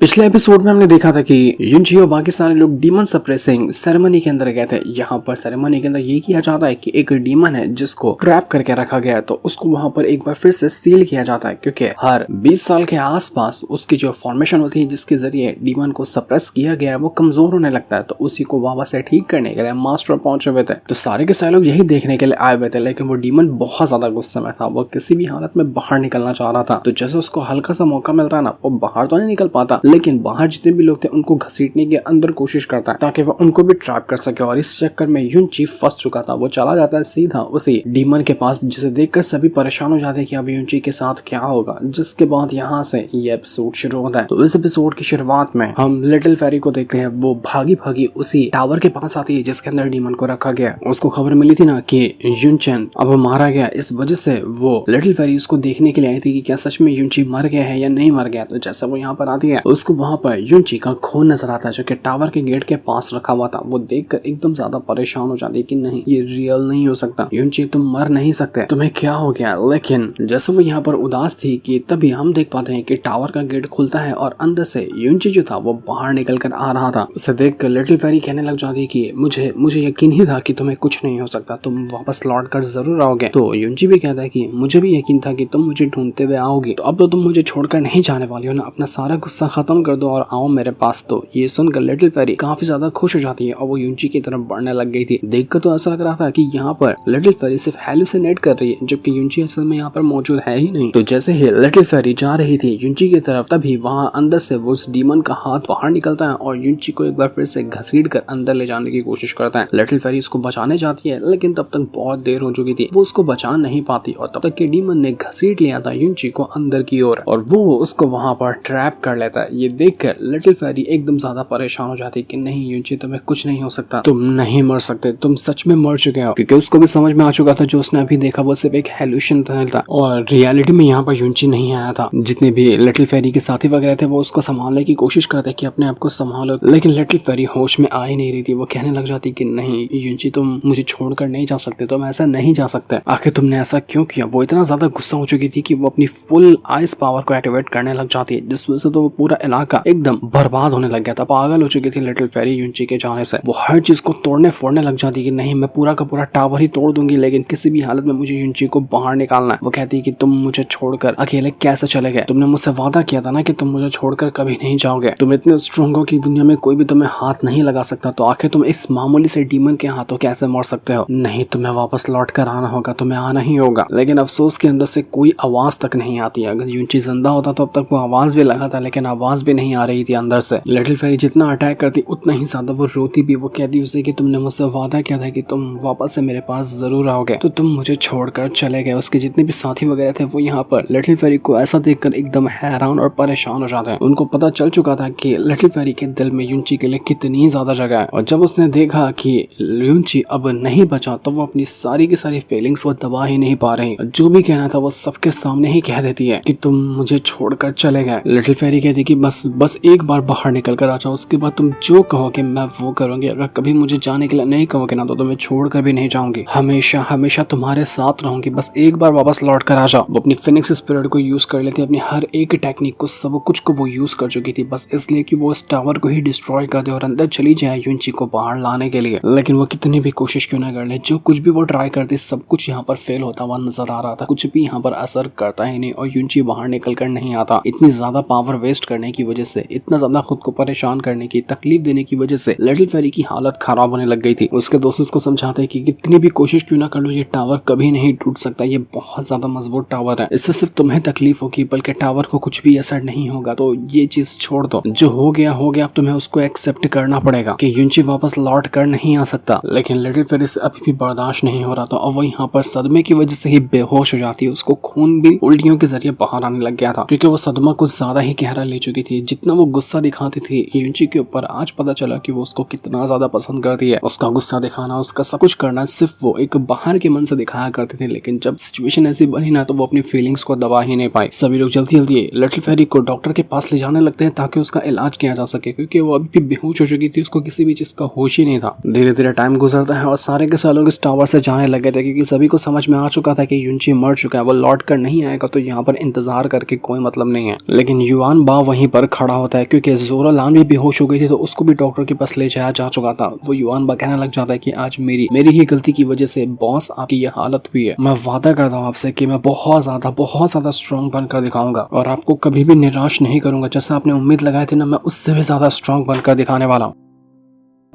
पिछले एपिसोड में हमने देखा था कि युनची और बाकी सारे लोग डीमन सप्रेसिंग सेरेमनी के अंदर गए थे। यहाँ पर सेरेमनी के अंदर ये किया जाता है कि एक डीमन है जिसको ट्रैप करके रखा गया है, तो उसको वहां पर एक बार फिर से सील किया जाता है, क्योंकि हर 20 साल के आसपास उसकी जो फॉर्मेशन होती है जिसके जरिए डीमन को सप्रेस किया गया है वो कमजोर होने लगता है। तो उसी को वापस से ठीक करने के लिए मास्टर पहुंचे हुए थे। तो सारे के सारे लोग यही देखने के लिए आए हुए थे, लेकिन वो डीमन बहुत ज्यादा गुस्से में था। वो किसी भी हालत में बाहर निकलना चाह रहा था। तो जैसे उसको हल्का सा मौका मिलता है ना, वो बाहर तो नहीं निकल पाता, लेकिन बाहर जितने भी लोग थे उनको घसीटने की अंदर कोशिश करता है ताकि वो उनको भी ट्रैप कर सके। और इस चक्कर में युनची फंस चुका था। वो चला जाता है सीधा उसी डीमन के पास, जिसे देखकर सभी परेशान हो जाते हैं कि अब युनची के साथ क्या होगा। जिसके बाद यहाँ से ये एपिसोड शुरू होता है। तो इस एपिसोड की शुरुआत में हम लिटिल फेरी को देखते हैं। वो भागी भागी उसी टावर के पास आती है जिसके अंदर डीमन को रखा गया। उसको खबर मिली थी ना कि युनचेन अब मारा गया। इस वजह से वो लिटिल फेरी उसको देखने के लिए आई थी कि क्या सच में युनची मर गया है या नहीं मर गया। तो जैसा वो यहाँ पर आती है उसको वहाँ पर युनची का खून नजर आता है जो कि टावर के गेट के पास रखा हुआ था। वो देखकर एकदम ज्यादा परेशान हो जाती है कि नहीं, ये रियल नहीं हो सकता, युनची तुम मर नहीं सकते, तुम्हें क्या हो गया। लेकिन जैसे वो यहाँ पर उदास थी कि तभी हम देख पाते हैं कि टावर का गेट खुलता है और अंदर से युनची जो था वो बाहर निकल कर आ रहा था। उसे देखकर लिटिल फेरी कहने लग जाती है कि मुझे यकीन ही था कि तुम्हें कुछ नहीं हो सकता, तुम वापस लौट कर जरूर आओगे। तो युनची भी कहता है कि मुझे भी यकीन था कि तुम मुझे ढूंढते हुए आओगे, तो अब तो तुम मुझे छोड़कर नहीं जाने वाली हो ना, अपना सारा गुस्सा खत्म कर दो और आओ मेरे पास। तो ये सुनकर लिटिल फेरी काफी ज्यादा खुश हो जाती है और वो युनची की तरफ बढ़ने लग गई थी। देखकर तो ऐसा लग रहा था कि यहाँ पर लिटिल फेरी सिर्फ हेलुसिनेट कर रही है, जबकि युनची असल में यहाँ पर मौजूद है ही नहीं। तो जैसे ही लिटिल फेरी जा रही थी युनची की तरफ, तभी वहाँ अंदर से वो उस डीमन का हाथ बाहर निकलता है और युनची को एक बार फिर से घसीट कर अंदर ले जाने की कोशिश करता है। लिटिल फेरी उसको बचाने जाती है, लेकिन तब तक बहुत देर हो चुकी थी। वो उसको बचा नहीं पाती और तब तक के डीमन ने घसीट लिया था युनची को अंदर की ओर और वो उसको वहाँ पर ट्रैप कर लेता है। ये देखकर लिटिल फेरी एकदम ज्यादा परेशान हो जाती है कि नहीं युनची, तुम्हें कुछ नहीं हो सकता, तुम नहीं मर सकते, तुम सच में मर चुके हो। क्योंकि उसको भी समझ में आ चुका था जो उसने अभी देखा वो सिर्फ एक हेलुशन था और रियलिटी में यहाँ पर युनची नहीं आया था। जितने भी लिटिल फेरी के साथी वगैरह थे वो उसको संभालने की कोशिश करते कि अपने आप को संभालो, लेकिन लिटिल फेरी होश में आ ही नहीं रही थी। वो कहने लग जाती कि नहीं युनची, तुम मुझे छोड़कर नहीं जा सकते, तुम ऐसा नहीं जा सकते, आखिर तुमने ऐसा क्यों किया। वो इतना ज्यादा गुस्सा हो चुकी थी कि वो अपनी फुल आइस पावर को एक्टिवेट करने लग जाती है, जिस वजह से तो वो पूरा इलाका एकदम बर्बाद होने लग गया था। पागल हो चुकी थी लिटिल फेरी युनची के जाने से। वो हर चीज को तोड़ने फोड़ने लग जाती कि नहीं, मैं पूरा का पूरा टावर ही तोड़ दूंगी, लेकिन किसी भी हालत में मुझे युनची को बाहर निकालना है। वो कहती है कि तुम मुझे छोड़कर अकेले कैसे चले गए, तुमने मुझसे वादा किया था ना कि तुम मुझे छोड़कर कभी नहीं जाओगे, तुम इतने स्ट्रॉन्ग हो कि दुनिया में कोई भी तुम्हें हाथ नहीं लगा सकता, तो आखिर तुम इस मामूली से डीमन के हाथों कैसे मर सकते हो। नहीं, तुम्हें वापस लौट कर आना होगा, तुम्हें आना ही होगा। लेकिन अफसोस के अंदर से कोई आवाज तक नहीं आती। अगर युनची जिंदा होता तो अब तक वो आवाज भी लगा था, लेकिन आवाज भी नहीं आ रही थी अंदर से। लिटिल फेरी जितना अटैक करती उतना ही ज्यादा वो रोती भी। वो कहती उसे कि तुमने मुझसे वादा किया था कि तुम वापस से मेरे पास जरूर आओगे, तो तुम मुझे छोड़कर चले गए। उसके जितने भी साथी वगैरह थे वो यहाँ पर लिटिल फेरी को ऐसा देखकर एकदम हैरान और परेशान हो जाते हैं। उनको पता चल चुका था कि लिटिल फेरी के दिल में युनची के लिए कितनी ज्यादा जगह है, और जब उसने देखा कि युनची अब नहीं बचा तो वो अपनी सारी की सारी फीलिंग्स वो दबा ही नहीं पा रही। जो भी कहना था वो सबके सामने ही कह देती है कि तुम मुझे छोड़कर चले गए। लिटिल फेरी कहती कि बस एक बार बाहर निकल कर आ जाओ, उसके बाद तुम जो कहोगे मैं वो करूंगी। अगर कभी मुझे जाने के लिए नहीं कहोगे ना तो तुम्हें छोड़कर भी नहीं जाऊंगी, हमेशा हमेशा तुम्हारे साथ रहूंगी, बस एक बार वापस लौट कर आ जाओ। वो अपनी फिनिक्स स्पिरिट को यूज कर लेती है, अपनी हर एक टेक्निक को, सब कुछ को वो यूज कर चुकी थी, बस इसलिए कि वो इस टावर को ही डिस्ट्रॉय कर दे और अंदर चली जाए युनची को बाहर लाने के लिए। लेकिन वो कितनी भी कोशिश क्यों ना कर ले, जो कुछ भी वो ट्राई करती सब कुछ यहाँ पर फेल होता हुआ नजर आ रहा था। कुछ भी यहाँ पर असर करता ही नहीं और युनची बाहर निकल कर नहीं आता। इतनी ज्यादा पावर वेस्ट करने की वजह से, इतना ज्यादा खुद को परेशान करने की, तकलीफ देने की वजह से लिटिल फेरी की हालत खराब होने लग गई थी। उसके दोस्त उसको समझाते कि कितनी भी कोशिश क्यों ना कर लो ये टावर कभी नहीं टूट सकता, ये बहुत ज्यादा मजबूत टावर है, इससे सिर्फ तुम्हें तकलीफ होगी बल्कि टावर को कुछ भी असर नहीं होगा। तो ये चीज छोड़ दो, जो हो गया हो गया, अब तुम्हें उसको एक्सेप्ट करना पड़ेगा कि युनची वापस लौट कर नहीं आ सकता। लेकिन लिटिल फेरी से अभी भी बर्दाश्त नहीं हो रहा था और वो यहाँ पर सदमे की वजह से ही बेहोश हो जाती है। उसको खून भी उल्टियों के जरिए बाहर आने लग गया था, क्योंकि वो सदमा कुछ ज्यादा ही गहरा ले चुकी थी। जितना वो गुस्सा दिखाती थी युनची के ऊपर, आज पता चला कि वो उसको कितना ज्यादा पसंद करती है। उसका गुस्सा दिखाना, उसका सब कुछ करना सिर्फ वो एक बाहर के मन से दिखाया करते थे, लेकिन जब सिचुएशन ऐसी बनी ना तो वो अपनी फीलिंग्स को दबा ही नहीं पाई। सभी लोग जल्दी जल्दी लिटिल फेरी को डॉक्टर के पास ले जाने लगते हैं ताकि उसका इलाज किया जा सके, क्योंकि वो अभी भी बेहोश हो चुकी थी, उसको किसी भी चीज का होश ही नहीं था। धीरे धीरे टाइम गुजरता है और सारे के सारे लोग इस टावर से जाने लगे थे, क्योंकि सभी को समझ में आ चुका था कि युनची मर चुका है, वो लौट कर नहीं आएगा, तो यहाँ पर इंतजार करके कोई मतलब नहीं है। लेकिन युआन बा वहीं पर खड़ा होता है क्योंकि जोरालान भी बेहोश हो गई थी, तो उसको भी डॉक्टर के पास ले जाया जा चुका था। वो युआन कहने लग जाता है कि आज मेरी ही गलती की वजह से बॉस आपकी ये हालत हुई है। मैं वादा करता हूँ आपसे कि मैं बहुत ज्यादा स्ट्रॉन्ग बनकर दिखाऊंगा और आपको कभी भी निराश नहीं करूंगा। जैसा आपने उम्मीद लगाई थी ना, मैं उससे भी ज्यादा स्ट्रॉन्ग बनकर दिखाने वाला हूँ।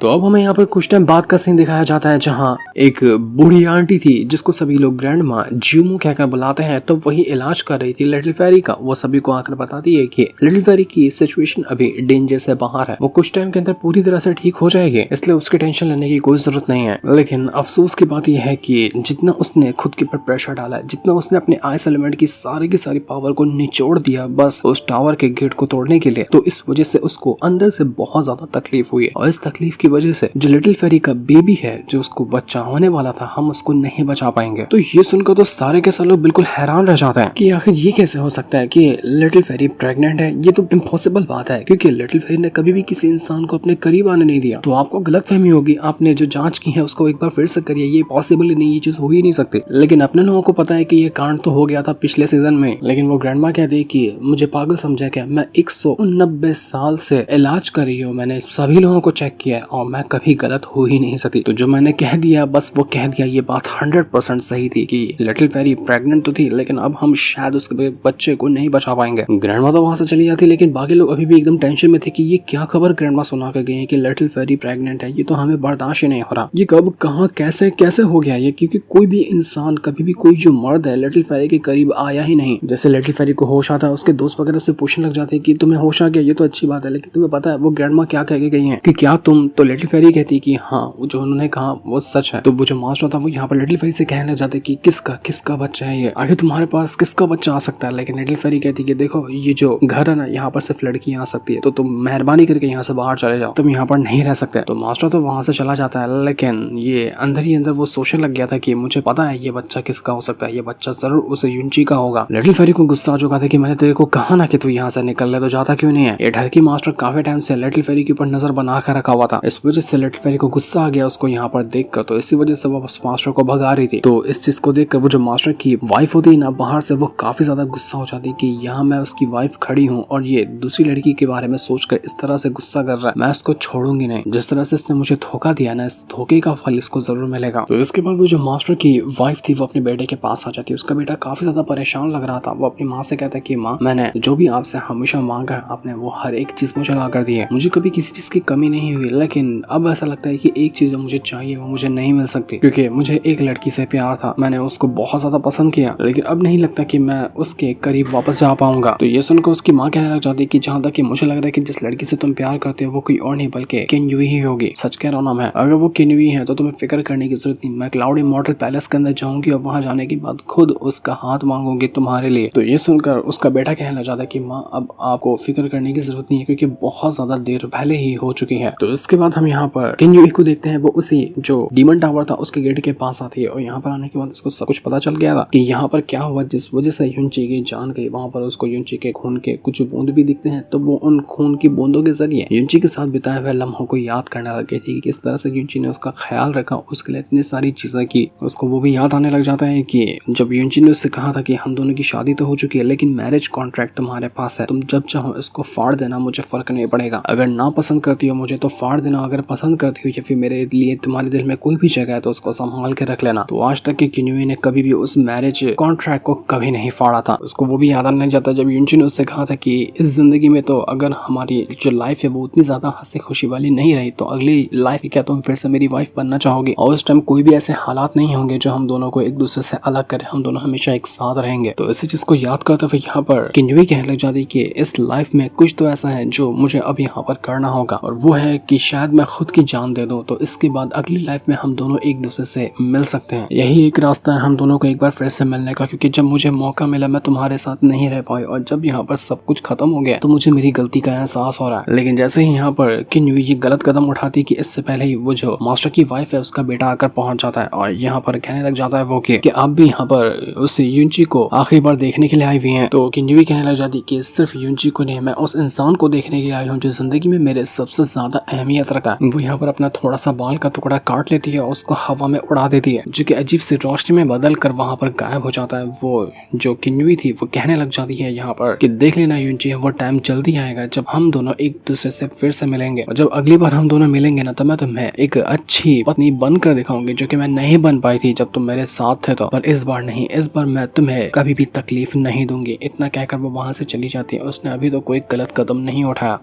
तो अब हमें यहाँ पर कुछ टाइम बाद का सीन दिखाया जाता है जहाँ एक बूढ़ी आंटी थी जिसको सभी लोग ग्रैंड माँ ज्यूमो कहकर बुलाते हैं, तो वही इलाज कर रही थी लिटिल फेरी का। वो सभी को आकर बताती है कि लिटिल फेरी की सिचुएशन अभी डेंजर से बाहर है, वो कुछ टाइम के अंदर पूरी तरह से ठीक हो जाएगी, इसलिए उसकी टेंशन लेने की कोई जरूरत नहीं है। लेकिन अफसोस की बात यह है कि जितना उसने खुद के ऊपर प्रेशर डाला, जितना उसने अपने आइस एलिमेंट की सारी पावर को निचोड़ दिया बस उस टावर के गेट को तोड़ने के लिए, तो इस वजह से उसको अंदर से बहुत ज्यादा तकलीफ हुई है। और इस तकलीफ की वजह से जो लिटिल फेरी का बेबी है, जो उसको बच्चा होने वाला था, हम उसको नहीं बचा पाएंगे। तो ये सुनकर तो सारे के सारे लोग बिल्कुल हैरान रह जाते हैं कि आखिर ये कैसे हो सकता है कि लिटिल फेरी प्रेग्नेंट है। ये तो इम्पॉसिबल बात है क्योंकि लिटिल फेरी ने कभी भी किसी इंसान को अपने करीब आने नहीं दिया। तो आपको गलतफहमी होगी, आपने जो जांच की है उसको एक बार फिर से करिए, ये पॉसिबल नहीं, ये चीज हो ही नहीं सकती। लेकिन अपने लोगों को पता है कि ये कांड तो हो गया था पिछले सीजन में, लेकिन वो ग्रैंडमा कहती है कि मुझे पागल समझा क्या, मैं 189 साल से इलाज कर रही हूँ, मैंने सभी लोगों को चेक किया और मैं कभी गलत हो ही नहीं सकती। तो जो मैंने कह दिया बस वो कह दिया। ये बात 100% सही थी कि लिटिल फेरी प्रेग्नेंट तो थी, लेकिन अब हम शायद उसके बच्चे को नहीं बचा पाएंगे। ग्रैंडमा तो वहां से चली जाती, लेकिन बाकी लोग अभी भी एकदम टेंशन में थे कि ये क्या खबर ग्रैंडमा सुना कर गई है कि लिटिल फेरी प्रेग्नेंट है। ये तो हमें बर्दाश्त ही नहीं हो रहा, ये कब कहाँ कैसे कैसे हो गया ये, क्योंकि कोई भी इंसान कभी भी कोई जो मर्द है लिटिल फेरी के करीब आया ही नहीं। जैसे लिटिल फेरी को होश आता है, उसके दोस्त वगैरह से पूछने लग जाते हैं कि तुम्हें होश आ गया, ये तो अच्छी बात है, लेकिन तुम्हें पता है वो ग्रैंडमा क्या कह के गई है कि क्या तुम, तो लिटिल फेरी कहती कि हाँ वो जो उन्होंने कहा वो सच है। तो वो जो मास्टर था वो यहाँ पर लिटिल फेरी से कहने लग जाते कि किसका बच्चा है ये, आखिर तुम्हारे पास किसका बच्चा आ सकता है। लेकिन लिटिल फेरी कहती कि देखो ये जो घर है ना, यहाँ पर सिर्फ लड़कियां आ सकती है, तो तुम मेहरबानी करके यहाँ से बाहर चले जाओ, तुम यहाँ पर नहीं रह सकते। तो मास्टर तो वहां से चला जाता है, लेकिन ये अंदर ही अंदर वो सोचने लग गया था कि मुझे पता है ये बच्चा किसका हो सकता है, ये बच्चा जरूर उसे यूनची का होगा। लिटिल फेरी को गुस्सा आ चुका था कि मैंने तेरे को कहा ना कि तू यहाँ से निकल ले, तो जाता क्यों नहीं है। ये डर की मास्टर काफी टाइम से लिटिल फेरी के ऊपर नजर बना कर रखा हुआ था, इस वजह से लिटिल फेरी को गुस्सा आ गया उसको यहाँ पर देखकर, तो इसी वजह से वो मास्टर को भगा रही थी। तो इस चीज को देखकर वो जो मास्टर की वाइफ होती है ना बाहर से, वो काफी ज्यादा गुस्सा हो जाती है कि यहाँ मैं उसकी वाइफ खड़ी हूँ और ये दूसरी लड़की के बारे में सोचकर इस तरह से गुस्सा कर रहा है, मैं उसको छोड़ूंगी नहीं। जिस तरह से इसने मुझे धोखा दिया ना, इस धोखे का फल इसको जरूर मिलेगा। तो इसके बाद वो जो मास्टर की वाइफ थी वो अपने बेटे के पास आ जाती है। उसका बेटा काफी ज्यादा परेशान लग रहा था। वो अपनी माँ से कहता है कि माँ, मैंने जो भी आपसे हमेशा मांगा है आपने वो हर एक चीज मुझे ला कर दी है, मुझे कभी किसी चीज की कमी नहीं हुई, लेकिन अब ऐसा लगता है कि एक चीज जो मुझे चाहिए वो मुझे नहीं मिल सकती, क्योंकि मुझे एक लड़की से प्यार था, मैंने उसको बहुत ज्यादा पसंद किया, लेकिन अब नहीं लगता कि मैं उसके करीब वापस जा पाऊंगा। तो ये सुनकर उसकी माँ कहने लग जाती है कि जहाँ तक कि मुझे लग रहा है कि जिस लड़की से तुम प्यार करते हो वो कोई और नहीं बल्कि किन्युई ही होगी। सच कह रहा हूँ ना मैं, अगर वो किन्युई है तो तुम्हें फिक्र करने की जरूरत नहीं, मैं क्लाउड इमॉर्टल पैलेस के अंदर जाऊंगी और वहां जाने के बाद खुद उसका हाथ मांगूंगी तुम्हारे लिए। तो ये सुनकर उसका बेटा कहने लग जाता है कि माँ अब आपको फिक्र करने की जरूरत नहीं है, क्योंकि बहुत ज्यादा देर पहले ही हो चुकी है। तो इसके बाद हम यहाँ पर किन्युई को देखते हैं, वो उसी जो डीमन टावर था उसके गेट के पास आती है और यहाँ पर आने के बाद उसको सब कुछ पता चल गया था कि यहाँ पर क्या हुआ, जिस वजह से यूनची की जान गई। वहाँ पर उसको यूनची के खून के कुछ बूंद भी दिखते हैं, तो वो उन खून की बूंदों के जरिए यूनची के साथ बिताए हुए लम्हों को याद करने लगी थी कि किस तरह से यूनची ने उसका ख्याल रखा, उसके लिए इतनी सारी चीजें की। उसको वो भी याद आने लग जाता है कि जब यूनची ने उससे कहा था कि हम दोनों की शादी तो हो चुकी है, लेकिन मैरिज कॉन्ट्रैक्ट तुम्हारे पास है, तुम जब चाहो इसको फाड़ देना, मुझे फर्क नहीं पड़ेगा। अगर ना पसंद करती हो मुझे तो फाड़ देना, अगर पसंद करती हो या फिर मेरे लिए तुम्हारे दिल में कोई भी जगह है तो उसको संभाल के रख लेना। तो आज तक की किन्युई ने कभी भी उस मैरिज कॉन्ट्रैक्ट को कभी नहीं फाड़ा था। उसको वो भी याद आने लग जाता जब यूनची ने उससे कहा था कि इस जिंदगी में तो अगर हमारी जो लाइफ है वो उतनी ज्यादा हंसी खुशी वाली नहीं रही, तो अगली लाइफ क्या तुम फिर से मेरी वाइफ बनना चाहोगे, और उस टाइम कोई भी ऐसे हालात नहीं होंगे जो हम दोनों को एक दूसरे से अलग करे, हम दोनों हमेशा एक साथ रहेंगे। तो इसी चीज को याद करते हुए यहाँ पर किन्युई कहने लग जाती कि इस लाइफ में कुछ तो ऐसा है जो मुझे अब यहाँ पर करना होगा, और वो है कि शायद मैं खुद की जान दे दूं, तो इसके बाद अगली लाइफ में हम दोनों एक दूसरे से मिल सकते हैं। यही एक रास्ता है हम दोनों को एक बार फिर से मिलने का, क्योंकि जब मुझे मौका मिला मैं तुम्हारे साथ नहीं रह पाई, और जब यहाँ पर सब कुछ खत्म हो गया तो मुझे मेरी गलती का एहसास हो रहा है। लेकिन जैसे ही यहाँ पर किन्युई ये गलत कदम उठाती कि इससे पहले ही वो जो मास्टर की वाइफ है उसका बेटा आकर पहुंच जाता है और यहाँ पर कहने लग जाता है वो कि आप भी यहाँ पर उस यूनची को आखिरी बार देखने के लिए आई हुई हैं। तो किन्युई कहने लग जाती कि सिर्फ यूनची को नहीं, मैं उस इंसान को देखने के लिए आई हूँ जो जिंदगी में मेरे सबसे ज्यादा अहमियत अंदर का, वो यहाँ पर अपना थोड़ा सा बाल का टुकड़ा काट लेती है और उसको हवा में उड़ा देती है, जो कि अजीब सी रोशनी में बदल कर वहाँ पर गायब हो जाता है। वो जो किन्युई थी वो कहने लग जाती है यहाँ पर कि देख लेना यूनची, वो टाइम जल्दी आएगा जब हम दोनों एक दूसरे से फिर से मिलेंगे, और जब अगली बार हम दोनों मिलेंगे ना तो मैं तुम्हें एक अच्छी पत्नी बनकर दिखाऊंगी, जो कि मैं नहीं बन पाई थी जब तुम मेरे साथ थे। तो पर इस बार नहीं, इस बार मैं तुम्हें कभी भी तकलीफ नहीं दूंगी। इतना कहकर वो वहां से चली जाती है। उसने अभी तो कोई गलत कदम नहीं उठाया।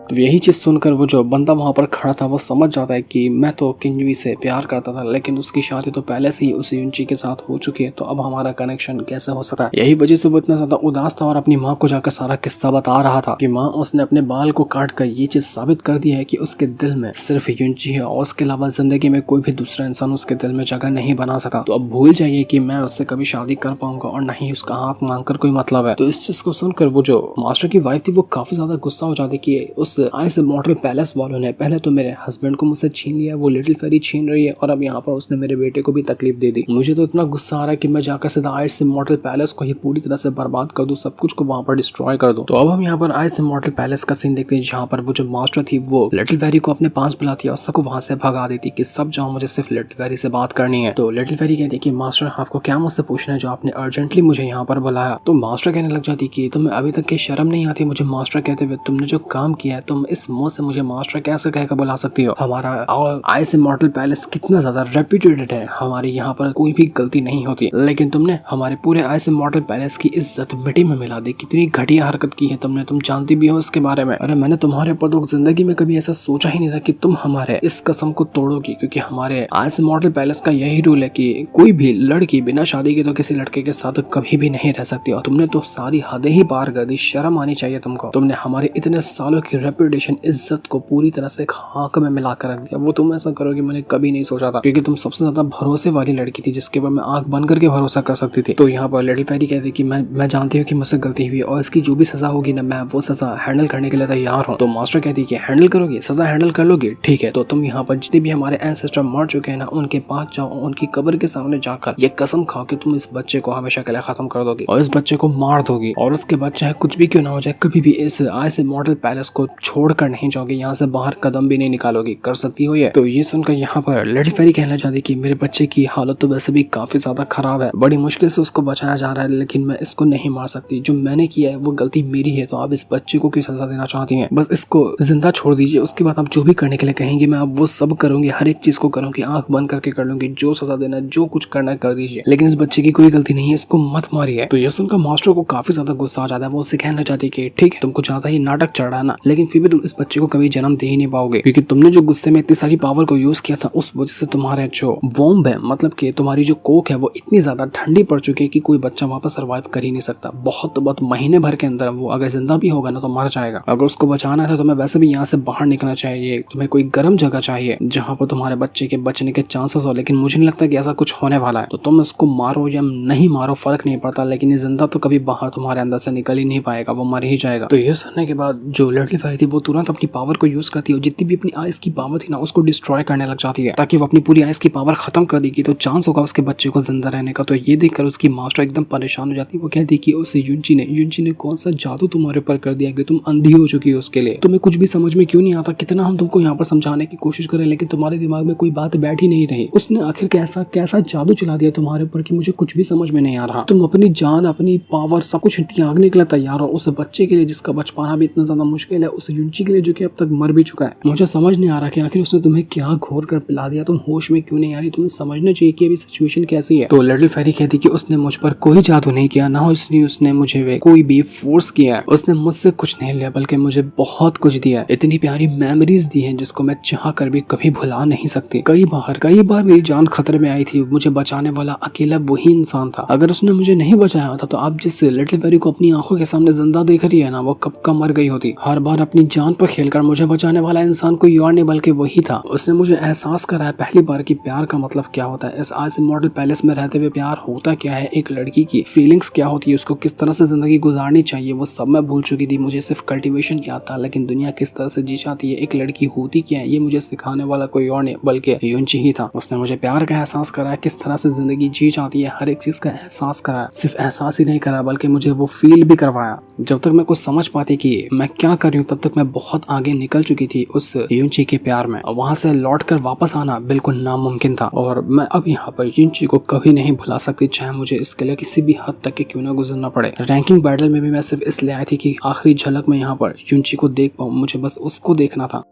तो यही चीज सुनकर वो जो बंदा वहां पर खड़ा था वो समझ जाता है कि मैं तो किन्युई से प्यार करता था, लेकिन उसकी शादी तो पहले से ही उस यूनची के साथ हो चुकी है, तो अब हमारा कनेक्शन कैसे हो सकता है। यही वजह से वो इतना ज्यादा उदास था और अपनी माँ को जाकर सारा किस्सा बता रहा था कि माँ, उसने अपने बाल को काट कर ये चीज साबित कर दी है कि उसके दिल में सिर्फ यूनची है और उसके अलावा जिंदगी में कोई भी दूसरा इंसान उसके दिल में जगह नहीं बना सका। तो अब भूल जाइए कि मैं उससे कभी शादी कर पाऊंगा और न ही उसका हाथ मांग कर कोई मतलब है। तो इस चीज को सुनकर वो जो मास्टर की वाइफ थी वो काफी ज्यादा गुस्सा हो जाती कि उस आइस इमॉर्टल पैलेस वालों ने पहले तो मेरे हस्बैंड को मुझसे छीन लिया, वो लिटिल फेरी छीन रही है, और अब यहाँ पर उसने मेरे बेटे को भी तकलीफ दे दी। मुझे तो इतना गुस्सा आ रहा है कि मैं जाकर सीधा आइस इमॉर्टल पैलेस को ही पूरी तरह से बर्बाद कर दूं, सब कुछ को वहाँ पर डिस्ट्रॉय कर दूं। तो अब हम यहाँ पर आइस इमॉर्टल पैलेस का सीन देखते हैं, जहाँ पर वो जो मास्टर थी वो लिटिल फेरी को अपने पास बुलाती है और सबको वहाँ से भगा देती कि सब जाओ, मुझे सिर्फ लिटिल फेरी से बात करनी है। तो लिटिल फेरी कहती है कि मास्टर, आपको क्या मुझसे पूछना है जो आपने अर्जेंटली मुझे यहाँ पर बुलाया। तो मास्टर कहने लग जाती कि तुम्हें अभी तक की शर्म नहीं आती मुझे मास्टर कहते हुए, तुमने जो काम किया है तुम इस मुंह से मुझे मास्टर कैसे कहकर बुला सकती हो। हमारा आइस इमॉर्टल पैलेस कितना ज्यादा रेप्यूटेड है, हमारी यहाँ पर कोई भी गलती नहीं होती, लेकिन तुमने हमारे पूरे आइस इमॉर्टल पैलेस की इज्जत मिट्टी में मिला दी। कितनी घटिया हरकत की है तुमने, तुम जानती भी हो इसके बारे में। अरे मैंने तुम्हारे ऊपर तो जिंदगी में कभी ऐसा सोचा ही नहीं था कि तुम हमारे इस कसम को तोड़ोगी, क्योंकि हमारे आइस इमॉर्टल पैलेस का यही रूल है कि कोई भी लड़की बिना शादी के तो किसी लड़के के साथ कभी भी नहीं रह सकती, और तुमने तो सारी हदें ही पार कर दी। शर्म आनी चाहिए तुमको। तुमने हमारे इतने सालों की रेपुटेशन, इज्जत को पूरी तरह से खाक में मिला कर रख दिया। वो तुम ऐसा करोगे मैंने कभी नहीं सोचा था, क्योंकि तुम सबसे ज्यादा भरोसे वाली लड़की थी जिसके ऊपर मैं आंख बंद करके भरोसा कर सकती थी। तो यहाँ पर लिटिल फेरी कहती कि मैं जानती हूँ कि मुझसे गलती हुई और इसकी जो भी सजा होगी ना, मैं वो सजा हैंडल करने के लिए तैयार हूँ। तो मास्टर कहती कि हैंडल करोगे, सजा हैंडल कर लोगे, ठीक है। तो तुम यहाँ पर जितने भी हमारे एंसेस्टर मर चुके हैं ना, उनके पास जाओ, उनकी कब्र के सामने जाकर ये कसम खाओ कि तुम इस बच्चे को हमेशा के लिए खत्म कर दोगे और इस बच्चे को मार दोगे, और उसके बाद चाहे कुछ भी क्यों ना हो जाए, कभी भी इस आइस इमॉर्टल पैलेस को छोड़कर नहीं जाओगे, यहाँ से बाहर कदम भी नहीं निकालोगे। कर सकती हो ये। तो ये सुनकर यहाँ पर लिटिल फेरी कहना चाहती कि मेरे बच्चे की हालत तो वैसे भी काफी ज्यादा खराब है, बड़ी मुश्किल से उसको बचाया जा रहा है, लेकिन मैं इसको नहीं मार सकती। जो मैंने किया है वो गलती मेरी है, तो आप इस बच्चे को क्यों सजा देना चाहती हैं? बस इसको जिंदा छोड़ दीजिए, उसके बाद आप जो भी करने के लिए कहेंगे मैं आप वो सब करूंगी, हर एक चीज को करूंगी, आंख बंद करके कर लूंगी, जो सजा देना जो कुछ करना कर दीजिए, लेकिन इस बच्चे की कोई गलती नहीं है, इसको मत मारिए। तो ये सुनकर मास्टर को काफी ज्यादा गुस्सा आ जाता है। वो उससे कहना चाहती कि ठीक है, तुमको ज्यादा ही नाटक चढ़ रहा है ना, लेकिन फिर भी तुम इस बच्चे को कभी जन्म दे ही नहीं पाओगे, क्योंकि तुमने जो गुस्से में इतनी सारी पावर को यूज किया था, उस वजह से तुम्हारे जो वोम्ब है, मतलब कि तुम्हारी जो कोक है वो इतनी ज्यादा ठंडी पड़ चुकी है कि कोई बच्चा वहां पर सर्वाइव कर ही नहीं सकता। बहुत महीने भर के अंदर वो अगर जिंदा भी होगा ना तो मर जाएगा। अगर उसको बचाना है तो तुम्हें वैसे भी यहाँ से बाहर निकलना चाहिए, तुम्हें कोई गर्म जगह चाहिए जहाँ पर तुम्हारे बच्चे के बचने के चांसेस हो, लेकिन मुझे नहीं लगता कि ऐसा कुछ होने वाला है। तो तुम इसको मारो या नहीं मारो फर्क नहीं पड़ता, लेकिन ये जिंदा तो कभी बाहर तुम्हारे अंदर से निकल ही नहीं पाएगा, वो मर ही जाएगा। तो ये सुनने के बाद जो लिटिल फेरी थी वो तुरंत अपनी पावर को यूज करती है, जितनी भी अपनी आइस की पावर थी ना उसको डिस्ट्रॉय करने लग जाती है, ताकि वो अपनी पूरी आइस की पावर खत्म कर देगी तो चांस होगा उसके बच्चे को जिंदा रहने का। तो ये देखकर उसकी मास्टर एकदम परेशान हो जाती है। वो कहती कि उस यूनची ने कौन सा जादू तुम्हारे ऊपर कर दिया कि तुम अंधी हो चुकी हो उसके लिए, तुम्हें कुछ भी समझ में क्यों नहीं आता, कितना हम तुमको यहाँ पर समझाने की कोशिश करें लेकिन तुम्हारे दिमाग में कोई बात बैठ ही नहीं रही। उसने आखिर कैसा जादू चला दिया तुम्हारे ऊपर कि मुझे कुछ भी समझ में नहीं आ रहा। तुम अपनी जान, अपनी पावर सब कुछ त्यागने के लिए तैयार हो उस बच्चे के लिए जिसका बच पाना भी इतना ज्यादा मुश्किल है, उस यूनची के लिए जो कि अब तक मर भी चुका है। मुझे समझ नहीं आ रहा कि आखिर उसने तुम्हें क्या घोर कर पिला दिया, तुम होश में क्यों नहीं आ रही, तुम्हें समझना चाहिए कि अभी सिचुएशन कैसी है। तो लिटिल फेरी कहती कि उसने मुझ पर कोई जादू नहीं किया, ना उसने मुझे कोई भी फोर्स किया, उसने मुझसे कुछ नहीं लिया बल्कि मुझे बहुत कुछ दिया, इतनी प्यारी मेमोरीज दी हैं जिसको मैं चाह कर भी कभी भुला नहीं सकती। कई बार मेरी जान खतरे में आई थी, मुझे बचाने वाला अकेला वही इंसान था। अगर उसने मुझे नहीं बचाया होता तो आप जिस लिटिल फेरी को अपनी आंखों के सामने जिंदा देख रही है ना, वो कब का मर गई होती। हर बार अपनी जान पर खेलकर मुझे बचाने वाला इंसान कोई और नहीं बल्कि वही था। उसने मुझे एहसास कराया पहली बार कि प्यार का मतलब क्या होता है, इस आइस इमॉर्टल पैलेस में रहते हुए प्यार होता क्या है, एक लड़की की फीलिंग्स क्या होती है, उसको किस तरह से जिंदगी गुजारनी चाहिए, वो सब मैं भूल चुकी थी। मुझे सिर्फ कल्टीवेशन याद था, लेकिन दुनिया किस तरह से जी जाती है, एक लड़की होती क्या है, ये मुझे सिखाने वाला कोई और नहीं बल्कि यूनची ही था। उसने मुझे प्यार का एहसास कराया, किस तरह से जिंदगी जी जाती है, हर एक चीज का एहसास कराया। सिर्फ एहसास ही नहीं करा बल्कि मुझे वो फील भी करवाया। जब तक मैं कुछ समझ पाती कि मैं क्या कर रही हूँ तब तक तक मैं बहुत आगे निकल चुकी थी उस युनची के प्यार में, और वहाँ से लौटकर वापस आना बिल्कुल नामुमकिन था। और मैं अब यहाँ पर युनची को कभी नहीं भुला सकती, चाहे मुझे इसके लिए किसी भी हद तक के क्यों ना गुजरना पड़े। रैंकिंग बैटल में भी मैं सिर्फ इसलिए आई थी कि आखिरी झलक में यहाँ पर युनची को देख पाऊँ, मुझे बस उसको देखना था।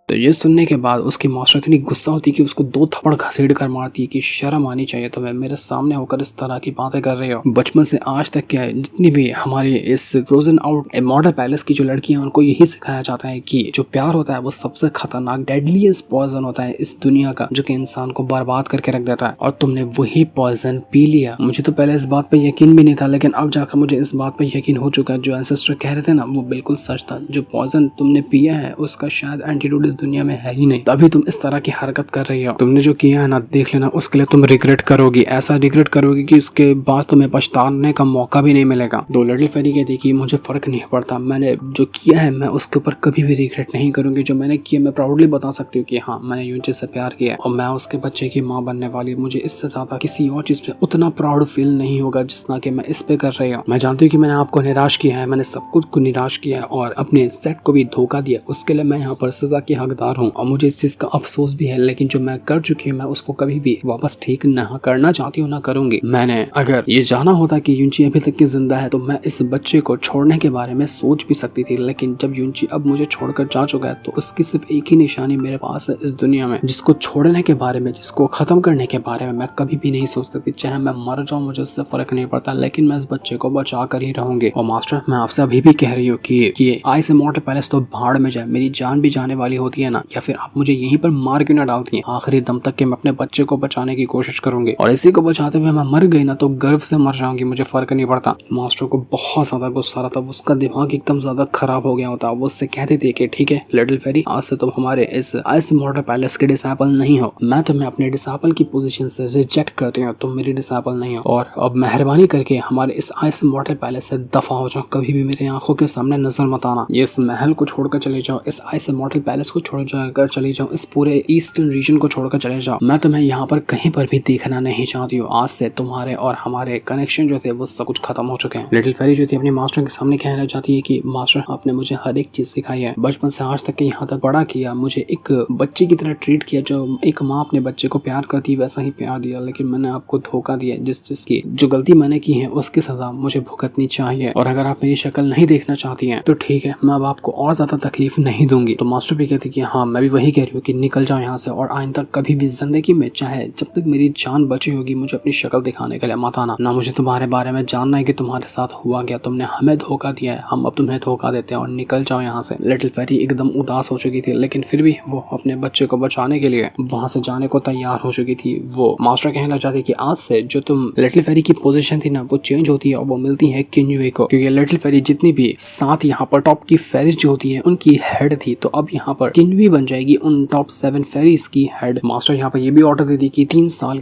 तो ये सुनने के बाद उसकी मास्टर इतनी गुस्सा होती कि उसको 2 थप्पड़ घसीट कर मारती है कि शर्म आनी चाहिए तुम्हें, मेरे सामने होकर इस तरह की बातें कर रहे हो। बचपन से आज तक क्या है, जितनी भी हमारी इस फ्रोजन आउट इमॉर्टल पैलेस की जो लड़कियां, उनको यही सिखाया जाता है कि जो प्यार होता है वो सबसे खतरनाक डेडलीस्ट पॉइजन होता है इस दुनिया का, जो कि इंसान को बर्बाद करके रख देता है। और तुमने वही पॉइजन पी लिया। मुझे तो पहले इस बात पर यकीन भी नहीं था, लेकिन अब जाकर मुझे इस बात पर यकीन हो चुका है। जो एंसेस्टर कह रहे थे ना, वो बिल्कुल सच था। जो पॉइजन तुमने पिया है उसका शायद एंटीडोट इस दुनिया में है ही नहीं, तभी तुम इस तरह की हरकत कर रही हो। तुमने जो किया है ना, देख लेना, उसके लिए तुम रिग्रेट करोगी, ऐसा रिग्रेट करोगी कि उसके बाद तुम्हें पछताने का मौका भी नहीं मिलेगा। तो लिटिल फेरी कहती कि मुझे फर्क नहीं पड़ता, मैंने जो किया है मैं उसके ऊपर कभी भी रिग्रेट नहीं करूंगी। जो मैंने किया मैं प्राउडली बता सकती हूँ कि हाँ, मैंने युनची से प्यार किया और मैं उसके बच्चे की माँ बनने वाली। मुझे इससे ज्यादा किसी और चीज पे उतना प्राउड फील नहीं होगा जितना कि मैं इस पे कर रही हूँ। मैं जानती हूँ कि मैंने आपको निराश किया है, मैंने सब कुछ को निराश किया है और अपने सेट को भी धोखा दिया। उसके लिए मैं यहाँ पर सजा की हकदार हूँ और मुझे इस चीज का अफसोस भी है, लेकिन जो मैं कर चुकी हूँ मैं उसको कभी भी वापस ठीक ना करना चाहती हूँ, ना करूंगी। मैंने अगर ये जाना होता कि युनची अभी तक की जिंदा है तो मैं इस बच्चे को छोड़ने के बारे में सोच भी सकती थी, लेकिन जब युनची अब मुझे छोड़कर जा चुका है तो उसकी सिर्फ एक ही निशानी मेरे पास है इस दुनिया में, जिसको छोड़ने के बारे में, जिसको खत्म करने के बारे में मैं कभी भी नहीं सोच सकती। चाहे मैं मर जाऊं मुझे इससे फर्क नहीं पड़ता, लेकिन मैं इस बच्चे को बचा कर ही रहूंगी। और मास्टर, मैं आपसे अभी भी कह रही हूँ कि ये आइस इमॉर्टल पैलेस तो भाड़ में जाए, मेरी जान भी जाने वाली होती है ना, या फिर आप मुझे यहीं पर मार क्यों ना डालती हैं, आखिरी दम तक के मैं अपने बच्चे को बचाने की कोशिश करूंगी। और इसी को बचाते हुए मैं मर गई ना तो गर्व से मर जाऊंगी, मुझे फर्क नहीं पड़ता। मास्टर को बहुत ज्यादा गुस्सा रहा था, उसका दिमाग एकदम ज्यादा खराब हो गया होता। वो उससे कहते थे कि ठीक है लिटिल फेरी, आज से तुम हमारे इस आइस इमॉर्टल पैलेस के डिसाइपल नहीं हो, मैं तुम्हें अपने डिसाइपल की पोजीशन से रिजेक्ट करती हूँ, तुम मेरी डिसाइपल नहीं हो, और अब मेहरबानी करके हमारे इस आइस इमॉर्टल पैलेस से दफा हो जाओ, कभी भी मेरे आंखों के सामने नजर मत आना। इस महल को छोड़कर चले जाओ, इस आइस इमॉर्टल पैलेस को छोड़कर चले जाओ, इस पूरे ईस्टर्न रीजन को छोड़कर चले जाओ। मैं तुम्हें यहाँ पर कहीं पर भी देखना नहीं चाहती हूँ। आज से तुम्हारे और हमारे कनेक्शन जो थे वो सब कुछ खत्म हो चुके हैं। लिटिल फेरी जो थी अपने मास्टर के सामने कहना चाहती है कि मास्टर, आपने मुझे हर एक चीज सिखाई है, बचपन से आज तक के यहाँ तक बड़ा किया, मुझे एक बच्चे की तरह ट्रीट किया, जो एक माँ अपने बच्चे को प्यार करती है वैसा ही प्यार दिया, लेकिन मैंने आपको धोखा दिया। जिसकी जो गलती मैंने की है उसकी सजा मुझे भुगतनी चाहिए, और अगर आप मेरी शक्ल नहीं देखना चाहती हैं तो ठीक है, मैं अब आपको और ज्यादा तकलीफ नहीं दूंगी। तो मास्टर भी कहती कि हाँ, मैं भी वही कह रही हूँ कि निकल जाओ यहाँ से, और आइंदा कभी भी जिंदगी में, चाहे जब तक मेरी जान बची होगी, मुझे अपनी शक्ल दिखाने के लिए मत आना। ना मुझे तुम्हारे बारे में जानना है कि तुम्हारे साथ हुआ क्या, तुमने हमें धोखा दिया है, हम अब तुम्हें धोखा देते हैं, और निकल जाओ यहाँ से। लिटिल फेरी एकदम उदास हो चुकी थी, लेकिन फिर भी वो अपने बच्चे को बचाने के लिए वहां से जाने को तैयार हो चुकी थी। वो मास्टर कहना चाहती कि आज से जो तुम लिटिल फेरी की पोजीशन थी ना, वो चेंज होती है और वो मिलती है किन्युए को, क्योंकि लिटिल फेरी जितनी भी 7 यहाँ पर टॉप की फेरीज जो होती है उनकी हेड थी, तो अब यहाँ पर किन्युए बन जाएगी उन टॉप 7 फेरीज की हेड। मास्टर यहाँ पर ये भी ऑर्डर दे दी कि 3 साल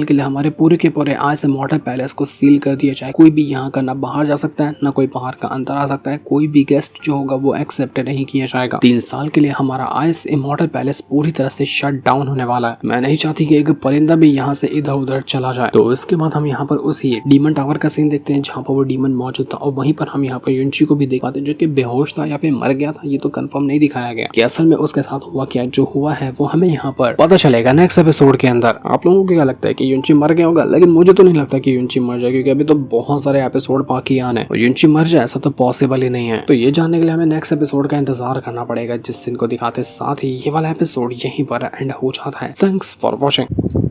के लिए हमारे पूरे के पूरे आइस इमॉर्टल पैलेस को सील कर दिया जाए। कोई भी यहाँ का ना बाहर जा सकता है, ना कोई बाहर का अंदर आ सकता है, कोई भी गेस्ट जो होगा वो एक्सेप्ट नहीं किया जाएगा। 3 साल के लिए हमारा आइस इमॉर्टल पैलेस पूरी तरह से शट डाउन होने वाला है। मैं नहीं चाहती कि एक परिंदा भी यहाँ से इधर उधर चला जाए। तो इसके बाद हम यहाँ पर उसी डीमन टावर का सीन देखते हैं जहाँ पर वो डीमन मौजूद था, और वहीं पर हम यहाँ पर युनची को भी देख पाते हैं जो कि बेहोश था या फिर मर गया था, ये तो कंफर्म नहीं दिखाया गया कि असल में उसके साथ हुआ क्या। जो हुआ है वो हमें यहाँ पर पता चलेगा नेक्स्ट एपिसोड के अंदर। आप लोगों को क्या लगता है कि युनची मर गया होगा? लेकिन मुझे तो नहीं लगता कि युनची मर जाए, क्योंकि अभी तो बहुत सारे एपिसोड बाकी आने, और युनची मर जाए ऐसा तो पॉसिबल ही नहीं है। तो ये जानने के लिए हमें नेक्स्ट एपिसोड का इंतजार करना पड़ेगा, जिस दिन को दिखाते। साथ ही ये वाला एपिसोड यहीं पर एंड हो जाता है। Thanks for watching.